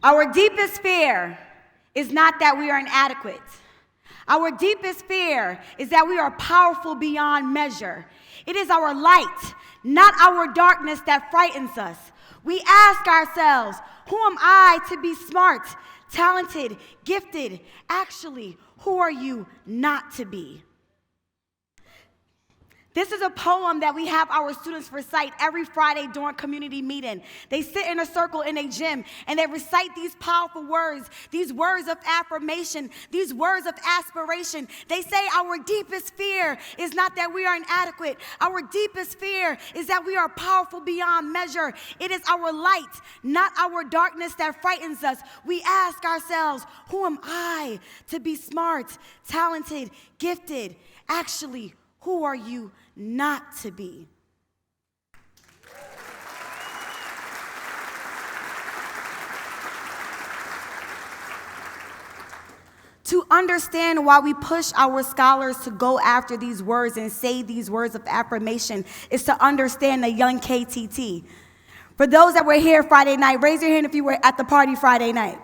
Our deepest fear is not that we are inadequate. Our deepest fear is that we are powerful beyond measure. It is our light, not our darkness, that frightens us. We ask ourselves, who am I to be smart, talented, gifted? Actually, who are you not to be? This is a poem that we have our students recite every Friday during community meeting. They sit in a circle in a gym and they recite these powerful words, these words of affirmation, these words of aspiration. They say our deepest fear is not that we are inadequate. Our deepest fear is that we are powerful beyond measure. It is our light, not our darkness, that frightens us. We ask ourselves, who am I to be smart, talented, gifted? Actually, who are you not to be? To understand why we push our scholars to go after these words and say these words of affirmation is to understand the young KTT. For those that were here Friday night, raise your hand if you were at the party Friday night.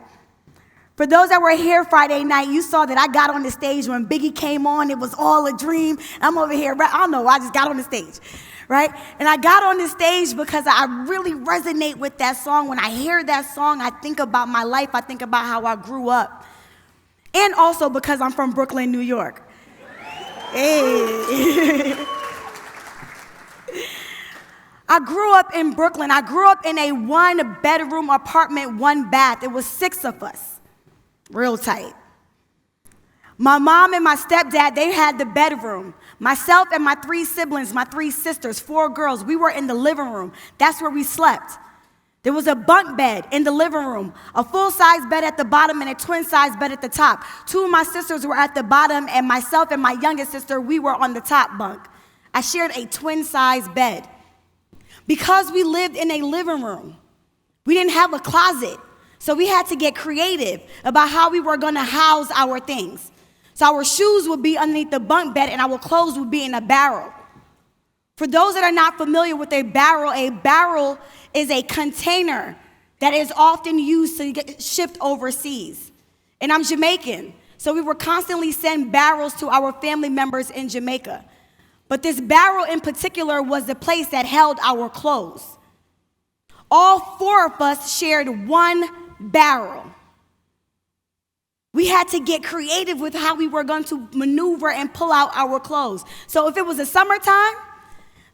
For those that were here Friday night, you saw that I got on the stage when Biggie came on. It was all a dream. I'm over here, I don't know, I just got on the stage, right? And I got on the stage because I really resonate with that song. When I hear that song, I think about my life. I think about how I grew up. And also because I'm from Brooklyn, New York. Hey. I grew up in Brooklyn. I grew up in a one-bedroom apartment, one bath. It was 6 of us. Real tight. My mom and my stepdad, they had the bedroom. Myself and my 3 siblings, my 3 sisters, 4 girls, we were in the living room. That's where we slept. There was a bunk bed in the living room, a full-size bed at the bottom and a twin-size bed at the top. 2 of my sisters were at the bottom, and myself and my youngest sister, we were on the top bunk. I shared a twin-size bed. Because we lived in a living room, we didn't have a closet. So we had to get creative about how we were going to house our things. So our shoes would be underneath the bunk bed and our clothes would be in a barrel. For those that are not familiar with a barrel is a container that is often used to get shipped overseas. And I'm Jamaican, so we would constantly send barrels to our family members in Jamaica. But this barrel in particular was the place that held our clothes. All 4 of us shared one barrel. We had to get creative with how we were going to maneuver and pull out our clothes. So if it was the summertime,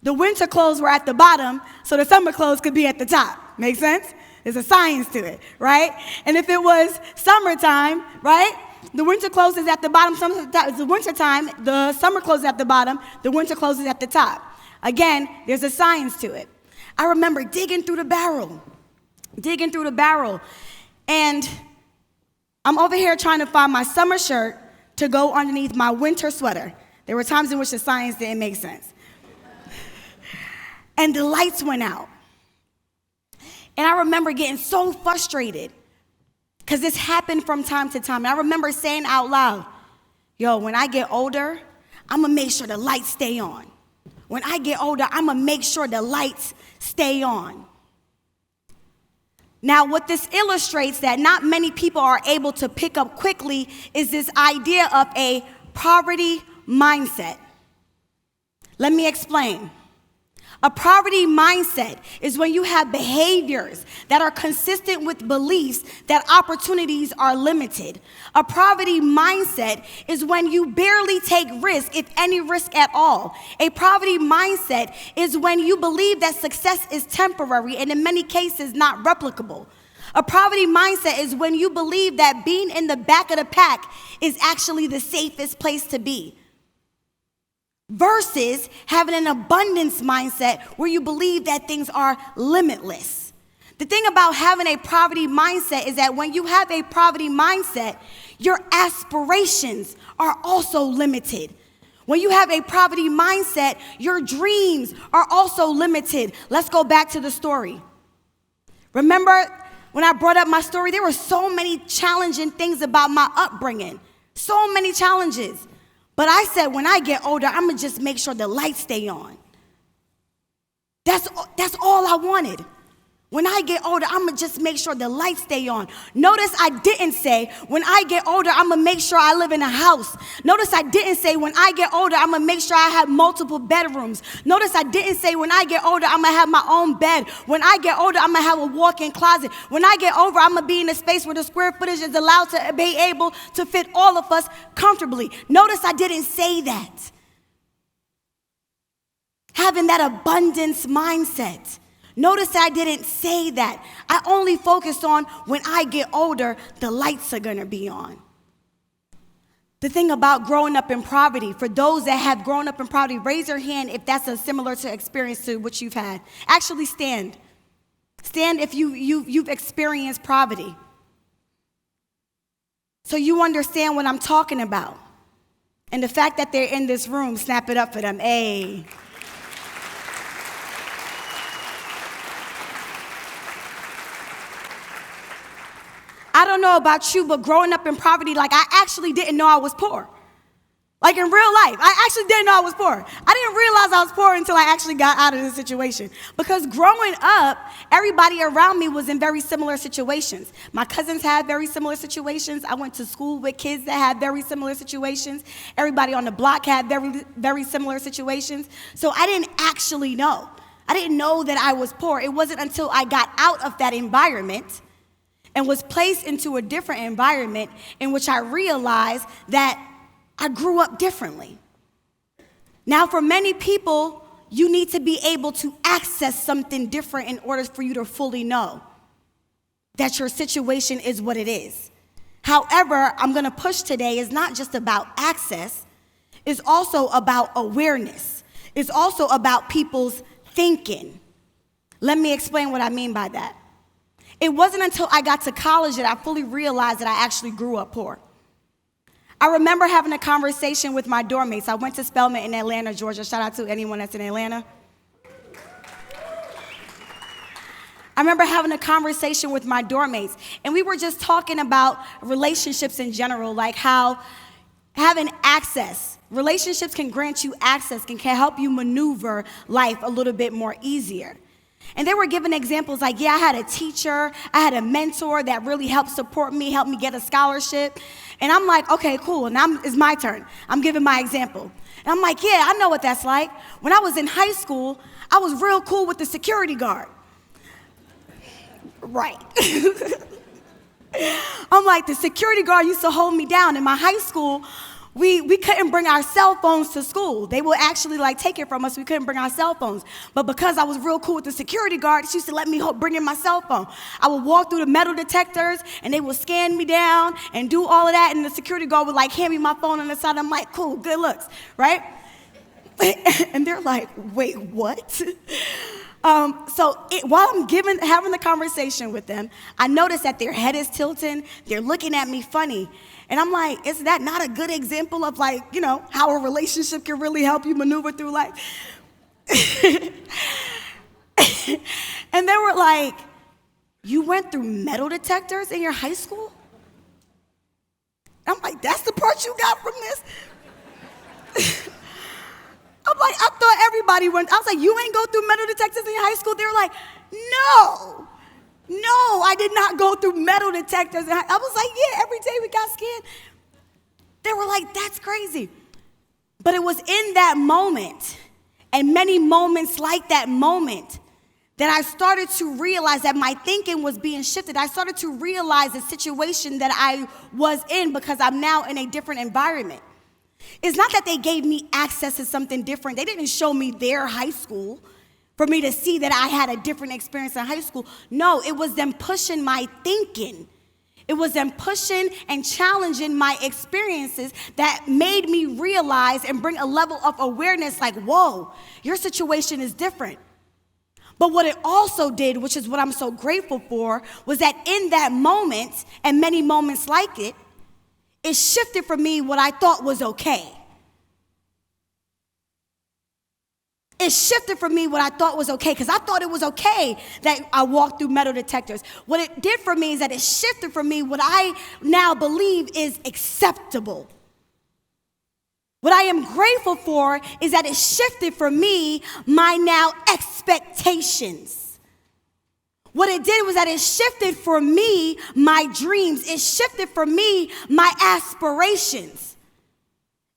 the winter clothes were at the bottom, so the summer clothes could be at the top. Make sense? There's a science to it, right? And if it was summertime, right, the winter clothes is at the bottom. It's the wintertime, the summer clothes is at the bottom, the winter clothes is at the top. Again, there's a science to it. I remember digging through the barrel, and I'm over here trying to find my summer shirt to go underneath my winter sweater. There were times in which the science didn't make sense. And the lights went out. And I remember getting so frustrated because this happened from time to time. And I remember saying out loud, yo, when I get older, I'm going to make sure the lights stay on. When I get older, I'm going to make sure the lights stay on. Now, what this illustrates that not many people are able to pick up quickly is this idea of a poverty mindset. Let me explain. A poverty mindset is when you have behaviors that are consistent with beliefs that opportunities are limited. A poverty mindset is when you barely take risk, if any risk at all. A poverty mindset is when you believe that success is temporary and in many cases not replicable. A poverty mindset is when you believe that being in the back of the pack is actually the safest place to be. Versus having an abundance mindset where you believe that things are limitless. The thing about having a poverty mindset is that when you have a poverty mindset, your aspirations are also limited. When you have a poverty mindset, your dreams are also limited. Let's go back to the story. Remember when I brought up my story, there were so many challenging things about my upbringing. So many challenges. But I said, when I get older, I'm going to just make sure the lights stay on. That's all I wanted. When I get older, I'm going to just make sure the lights stay on. Notice I didn't say, when I get older, I'm going to make sure I live in a house. Notice I didn't say, when I get older, I'm going to make sure I have multiple bedrooms. Notice I didn't say, when I get older, I'm going to have my own bed. When I get older, I'm going to have a walk-in closet. When I get older, I'm going to be in a space where the square footage is allowed to be able to fit all of us comfortably. Notice I didn't say that. Having that abundance mindset. Notice I didn't say that. I only focused on when I get older, the lights are going to be on. The thing about growing up in poverty, for those that have grown up in poverty, raise your hand if that's a similar to experience to what you've had. Actually stand. Stand if you've experienced poverty. So you understand what I'm talking about. And the fact that they're in this room, snap it up for them. Hey. I don't know about you, but growing up in poverty, like I actually didn't know I was poor. Like in real life, I actually didn't know I was poor. I didn't realize I was poor until I actually got out of the situation. Because growing up, everybody around me was in very similar situations. My cousins had very similar situations. I went to school with kids that had very similar situations. Everybody on the block had very, very similar situations. So I didn't actually know. I didn't know that I was poor. It wasn't until I got out of that environment and was placed into a different environment in which I realized that I grew up differently. Now, for many people, you need to be able to access something different in order for you to fully know that your situation is what it is. However, I'm going to push today is not just about access. It's also about awareness. It's also about people's thinking. Let me explain what I mean by that. It wasn't until I got to college that I fully realized that I actually grew up poor. I remember having a conversation with my dorm mates. I went to Spelman in Atlanta, Georgia. Shout out to anyone that's in Atlanta. I remember having a conversation with my dorm mates, and we were just talking about relationships in general, like how having access, relationships can grant you access, can help you maneuver life a little bit more easier. And they were giving examples like, yeah, I had a teacher, I had a mentor that really helped support me, helped me get a scholarship. And I'm like, okay, cool, now it's my turn. I'm giving my example. And I'm like, yeah, I know what that's like. When I was in high school, I was real cool with the security guard. Right. I'm like, the security guard used to hold me down. In my high school, we couldn't bring our cell phones to school. They would actually take it from us. We couldn't bring our cell phones. But because I was real cool with the security guard, she used to let me bring in my cell phone. I would walk through the metal detectors, and they would scan me down and do all of that, and the security guard would hand me my phone on the side. I'm like, cool, good looks, right? And they're like, wait, what? While I'm having the conversation with them, I notice that their head is tilting. They're looking at me funny. And I'm like, is that not a good example of how a relationship can really help you maneuver through life? And they were like, you went through metal detectors in your high school? I'm like, that's the part you got from this? I'm like, I thought everybody went. I was like, you ain't go through metal detectors in your high school? They were like, no, I did not go through metal detectors. I was like, yeah, every day we got scanned. They were like, that's crazy. But it was in that moment, and many moments like that moment, that I started to realize that my thinking was being shifted. I started to realize the situation that I was in because I'm now in a different environment. It's not that they gave me access to something different. They didn't show me their high school for me to see that I had a different experience in high school. No, it was them pushing my thinking. It was them pushing and challenging my experiences that made me realize and bring a level of awareness like, whoa, your situation is different. But what it also did, which is what I'm so grateful for, was that in that moment and many moments like it, it shifted for me what I thought was okay. It shifted for me what I thought was okay, because I thought it was okay that I walked through metal detectors. What it did for me is that it shifted for me what I now believe is acceptable. What I am grateful for is that it shifted for me my now expectations. What it did was that it shifted for me my dreams. It shifted for me my aspirations.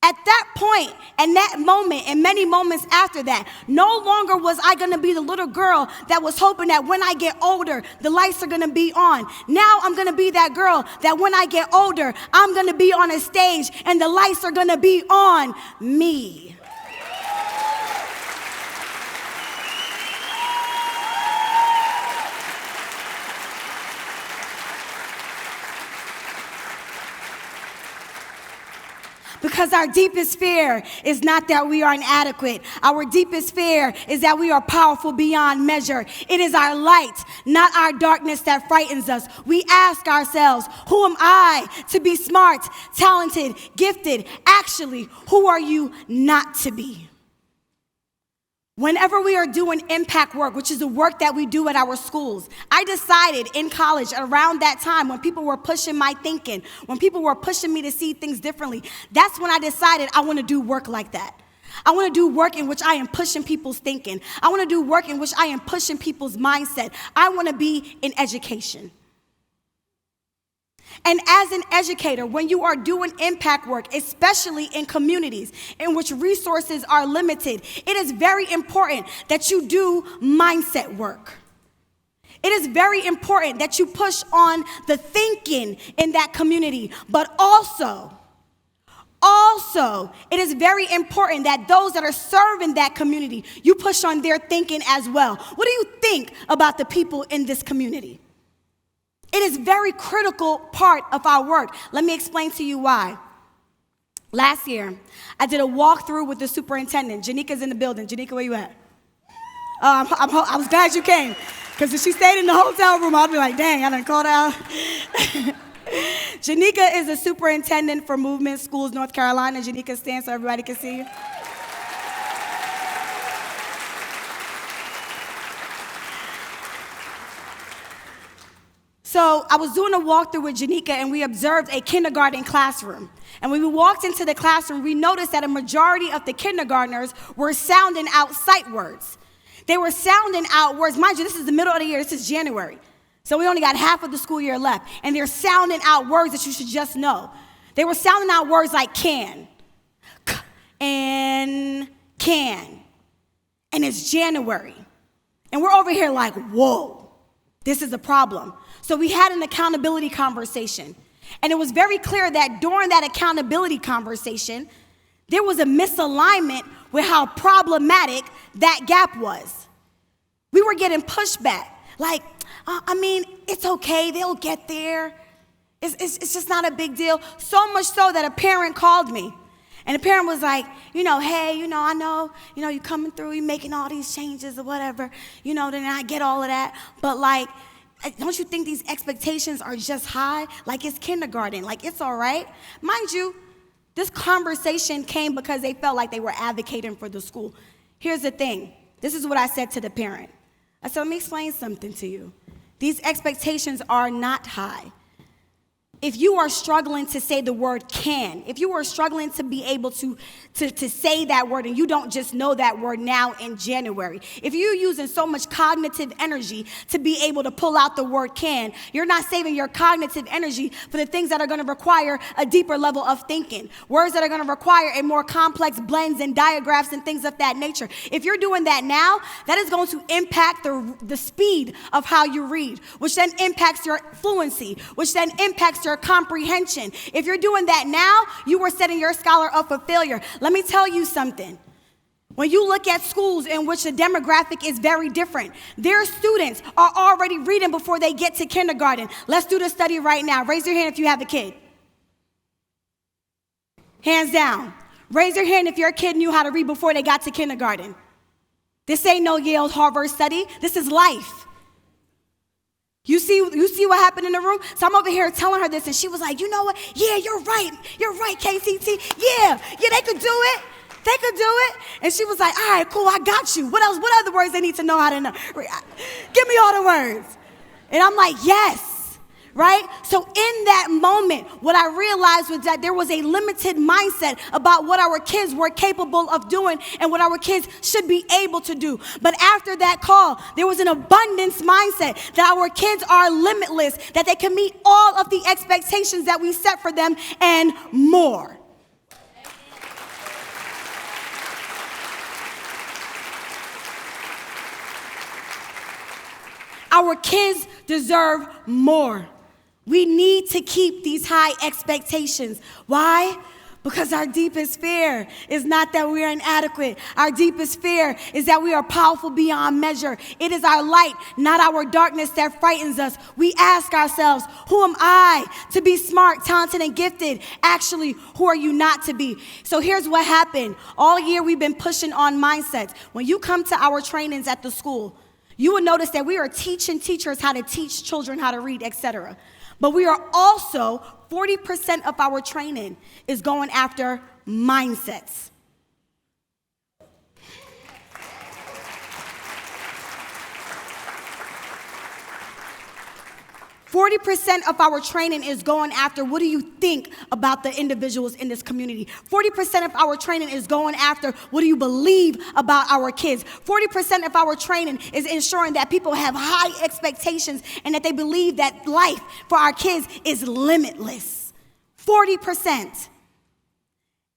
At that point, and that moment, and many moments after that, no longer was I going to be the little girl that was hoping that when I get older, the lights are going to be on. Now I'm going to be that girl that when I get older, I'm going to be on a stage and the lights are going to be on me. Because our deepest fear is not that we are inadequate. Our deepest fear is that we are powerful beyond measure. It is our light, not our darkness, that frightens us. We ask ourselves, who am I to be smart, talented, gifted? Actually, who are you not to be? Whenever we are doing impact work, which is the work that we do at our schools, I decided in college around that time when people were pushing my thinking, when people were pushing me to see things differently, that's when I decided I want to do work like that. I want to do work in which I am pushing people's thinking. I want to do work in which I am pushing people's mindset. I want to be in education. And as an educator, when you are doing impact work, especially in communities in which resources are limited, it is very important that you do mindset work. It is very important that you push on the thinking in that community, but also, it is very important that those that are serving that community, you push on their thinking as well. What do you think about the people in this community? It is a very critical part of our work. Let me explain to you why. Last year, I did a walkthrough with the superintendent. Janika's in the building. Janika, where you at? I was glad you came, because if she stayed in the hotel room, I'd be like, dang, I done called out. Janika is a superintendent for Movement Schools, North Carolina. Janika, stand so everybody can see you. So I was doing a walkthrough with Janika, and we observed a kindergarten classroom. And when we walked into the classroom, we noticed that a majority of the kindergartners were sounding out sight words. They were sounding out words. Mind you, this is the middle of the year. This is January. So we only got half of the school year left. And they're sounding out words that you should just know. They were sounding out words like can, and can. And it's January. And we're over here like, whoa, this is a problem. So we had an accountability conversation. And it was very clear that during that accountability conversation, there was a misalignment with how problematic that gap was. We were getting pushback. Like, it's okay, they'll get there. It's just not a big deal. So much so that a parent called me. And the parent was like, hey, I know, you're coming through, you're making all these changes or whatever. Then I get all of that. But don't you think these expectations are just high? Like it's kindergarten, like it's all right. Mind you, this conversation came because they felt like they were advocating for the school. Here's the thing. This is what I said to the parent. I said, let me explain something to you. These expectations are not high. If you are struggling to say the word can, if you are struggling to be able to say that word and you don't just know that word now in January, if you're using so much cognitive energy to be able to pull out the word can, you're not saving your cognitive energy for the things that are going to require a deeper level of thinking, words that are going to require a more complex blends and diagraphs and things of that nature. If you're doing that now, that is going to impact the speed of how you read, which then impacts your fluency, which then impacts your comprehension. If you're doing that now, you are setting your scholar up for failure. Let me tell you something. When you look at schools in which the demographic is very different, their students are already reading before they get to kindergarten. Let's do the study right now. Raise your hand if you have a kid. Hands down. Raise your hand if your kid knew how to read before they got to kindergarten. This ain't no Yale Harvard study. This is life. You see what happened in the room? So I'm over here telling her this, and she was like, you know what? Yeah, you're right, KTT. Yeah, they could do it. They could do it. And she was like, all right, cool, I got you. What else? What other words they need to know how to know? Give me all the words. And I'm like, yes. right? So in that moment, what I realized was that there was a limited mindset about what our kids were capable of doing and what our kids should be able to do. But after that call, there was an abundance mindset that our kids are limitless, that they can meet all of the expectations that we set for them and more. Our kids deserve more. We need to keep these high expectations. Why? Because our deepest fear is not that we are inadequate. Our deepest fear is that we are powerful beyond measure. It is our light, not our darkness, that frightens us. We ask ourselves, who am I to be smart, talented, and gifted? Actually, who are you not to be? So here's what happened. All year we've been pushing on mindsets. When you come to our trainings at the school, you will notice that we are teaching teachers how to teach children how to read, etc. But we are also, 40% of our training is going after mindsets. 40% of our training is going after what do you think about the individuals in this community. 40% of our training is going after what do you believe about our kids. 40% of our training is ensuring that people have high expectations and that they believe that life for our kids is limitless. 40%.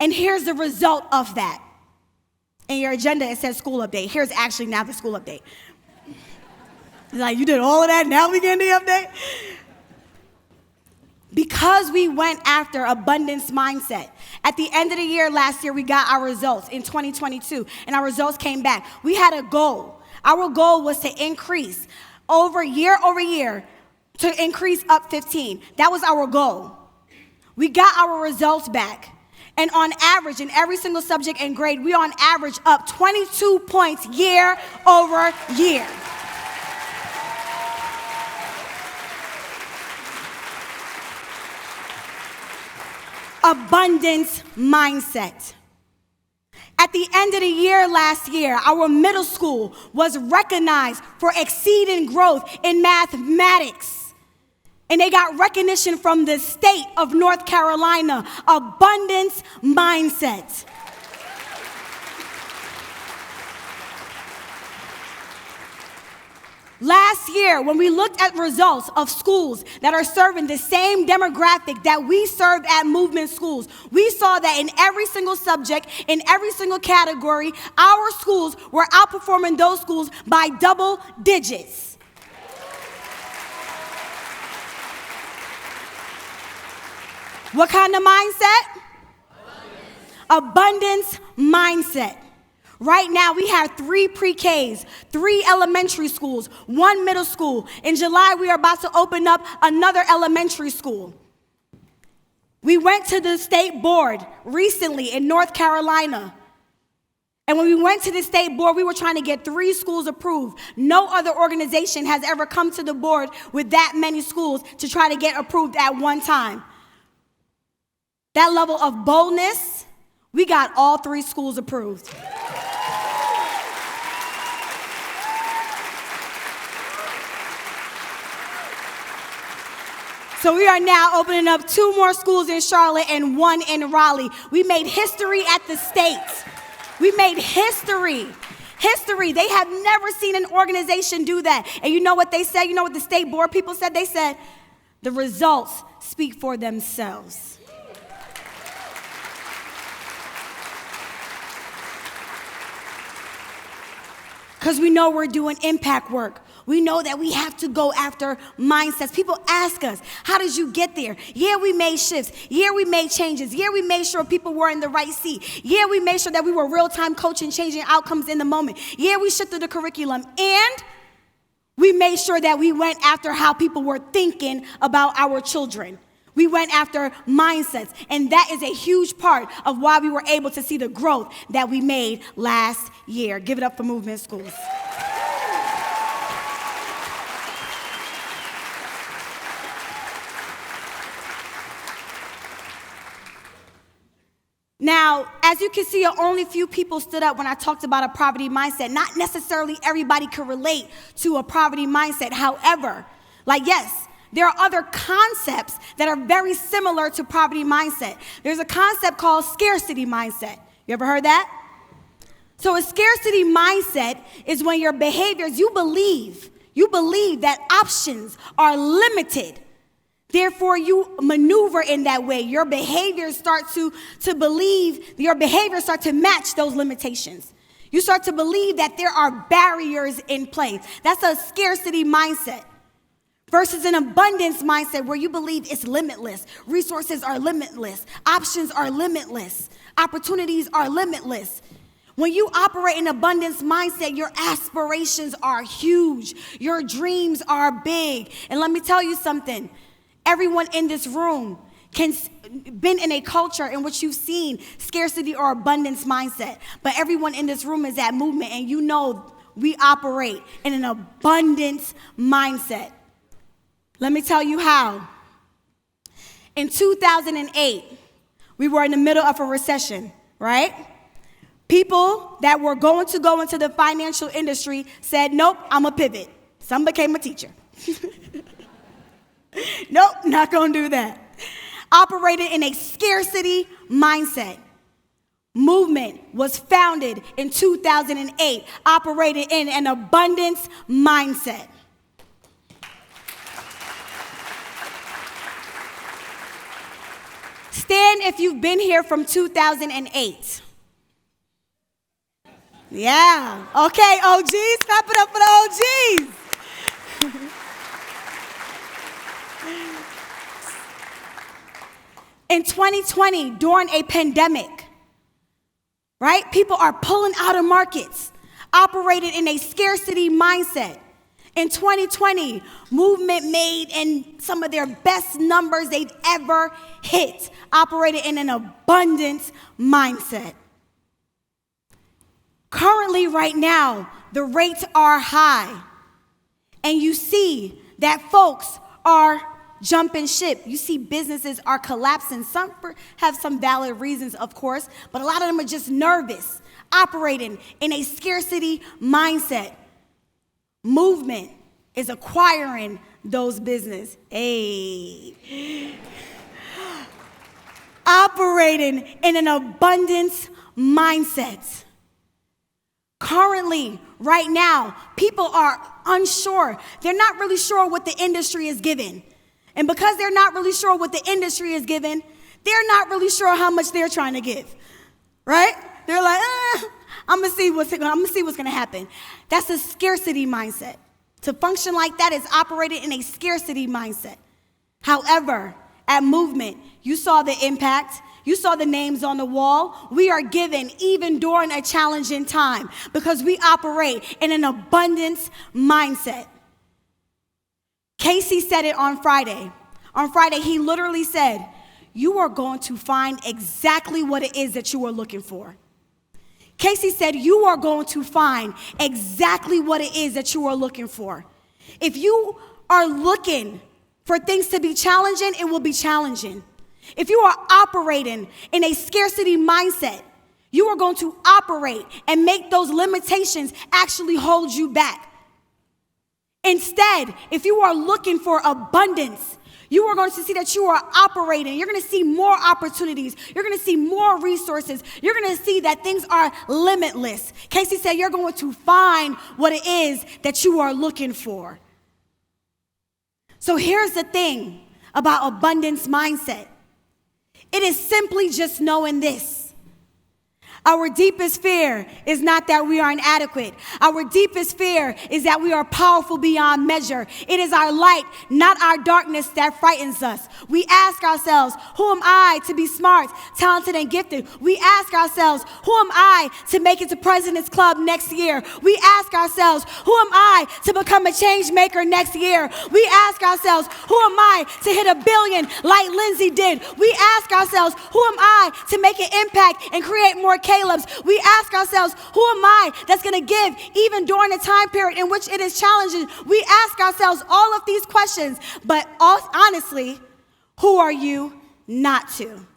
And here's the result of that. In your agenda, it says school update. Here's actually now the school update. Like, you did all of that, now we getting the update? Because we went after abundance mindset. At the end of the year last year, we got our results in 2022, and our results came back. We had a goal. Our goal was to increase over year, to increase up 15. That was our goal. We got our results back. And on average, in every single subject and grade, we on average up 22 points year over year. Abundance mindset. At the end of the year last year, our middle school was recognized for exceeding growth in mathematics. And they got recognition from the state of North Carolina. Abundance mindset. Last year, when we looked at results of schools that are serving the same demographic that we served at movement schools, we saw that in every single subject, in every single category, our schools were outperforming those schools by double digits. What kind of mindset? Abundance mindset. Right now, we have 3 pre-Ks, 3 elementary schools, 1 middle school. In July, we are about to open up another elementary school. We went to the state board recently in North Carolina. And when we went to the state board, we were trying to get 3 schools approved. No other organization has ever come to the board with that many schools to try to get approved at one time. That level of boldness, we got all 3 schools approved. So we are now opening up 2 more schools in Charlotte and 1 in Raleigh. We made history at the state. We made history. History. They have never seen an organization do that. And you know what they said? You know what the state board people said? They said, the results speak for themselves. Because we know we're doing impact work. We know that we have to go after mindsets. People ask us, how did you get there? Yeah, we made shifts. Yeah, we made changes. Yeah, we made sure people were in the right seat. Yeah, we made sure that we were real-time coaching, changing outcomes in the moment. Yeah, we shifted the curriculum. And we made sure that we went after how people were thinking about our children. We went after mindsets. And that is a huge part of why we were able to see the growth that we made last year. Give it up for Movement Schools. Now, as you can see, only a few people stood up when I talked about a poverty mindset. Not necessarily everybody could relate to a poverty mindset. However, yes, there are other concepts that are very similar to poverty mindset. There's a concept called scarcity mindset. You ever heard that? So a scarcity mindset is when your behaviors, you believe that options are limited. Therefore, you maneuver in that way. Your behaviors start to match those limitations. You start to believe that there are barriers in place. That's a scarcity mindset. Versus an abundance mindset where you believe it's limitless. Resources are limitless. Options are limitless. Opportunities are limitless. When you operate in abundance mindset, your aspirations are huge. Your dreams are big. And let me tell you something. Everyone in this room been in a culture in which you've seen scarcity or abundance mindset. But everyone in this room is at Movement, and you know we operate in an abundance mindset. Let me tell you how. In 2008, we were in the middle of a recession, right? People that were going to go into the financial industry said, nope, I'm a pivot. Some became a teacher. Nope, not going to do that. Operated in a scarcity mindset. Movement was founded in 2008, operated in an abundance mindset. Stand if you've been here from 2008. Yeah. Okay, OGs, clap it up for the OGs. In 2020, during a pandemic, right? People are pulling out of markets, operated in a scarcity mindset. In 2020, Movement made in some of their best numbers they've ever hit, operated in an abundance mindset. Currently, right now, the rates are high, and you see that folks are jumping ship. You see businesses are collapsing. Some have some valid reasons, of course, but a lot of them are just nervous, operating in a scarcity mindset. Movement is acquiring those businesses. Operating in an abundance mindset. Currently, right now, people are unsure. They're not really sure what the industry is giving. And because they're not really sure what the industry is giving, they're not really sure how much they're trying to give. Right? They're like, I'm gonna see what's gonna happen. That's a scarcity mindset. To function like that is operated in a scarcity mindset. However, at Movement, you saw the impact. You saw the names on the wall. We are given even during a challenging time because we operate in an abundance mindset. Casey said it on Friday. On Friday, he literally said, you are going to find exactly what it is that you are looking for. Casey said, you are going to find exactly what it is that you are looking for. If you are looking for things to be challenging, it will be challenging. If you are operating in a scarcity mindset, you are going to operate and make those limitations actually hold you back. Instead, if you are looking for abundance, you are going to see that you are operating. You're going to see more opportunities. You're going to see more resources. You're going to see that things are limitless. Casey said you're going to find what it is that you are looking for. So here's the thing about abundance mindset. It is simply just knowing this. Our deepest fear is not that we are inadequate. Our deepest fear is that we are powerful beyond measure. It is our light, not our darkness, that frightens us. We ask ourselves, who am I to be smart, talented, and gifted? We ask ourselves, who am I to make it to President's Club next year? We ask ourselves, who am I to become a change maker next year? We ask ourselves, who am I to hit 1 billion like Lindsay did? We ask ourselves, who am I to make an impact and create more Caleb's? We ask ourselves, who am I that's going to give even during a time period in which it is challenging? We ask ourselves all of these questions, but honestly, who are you not to?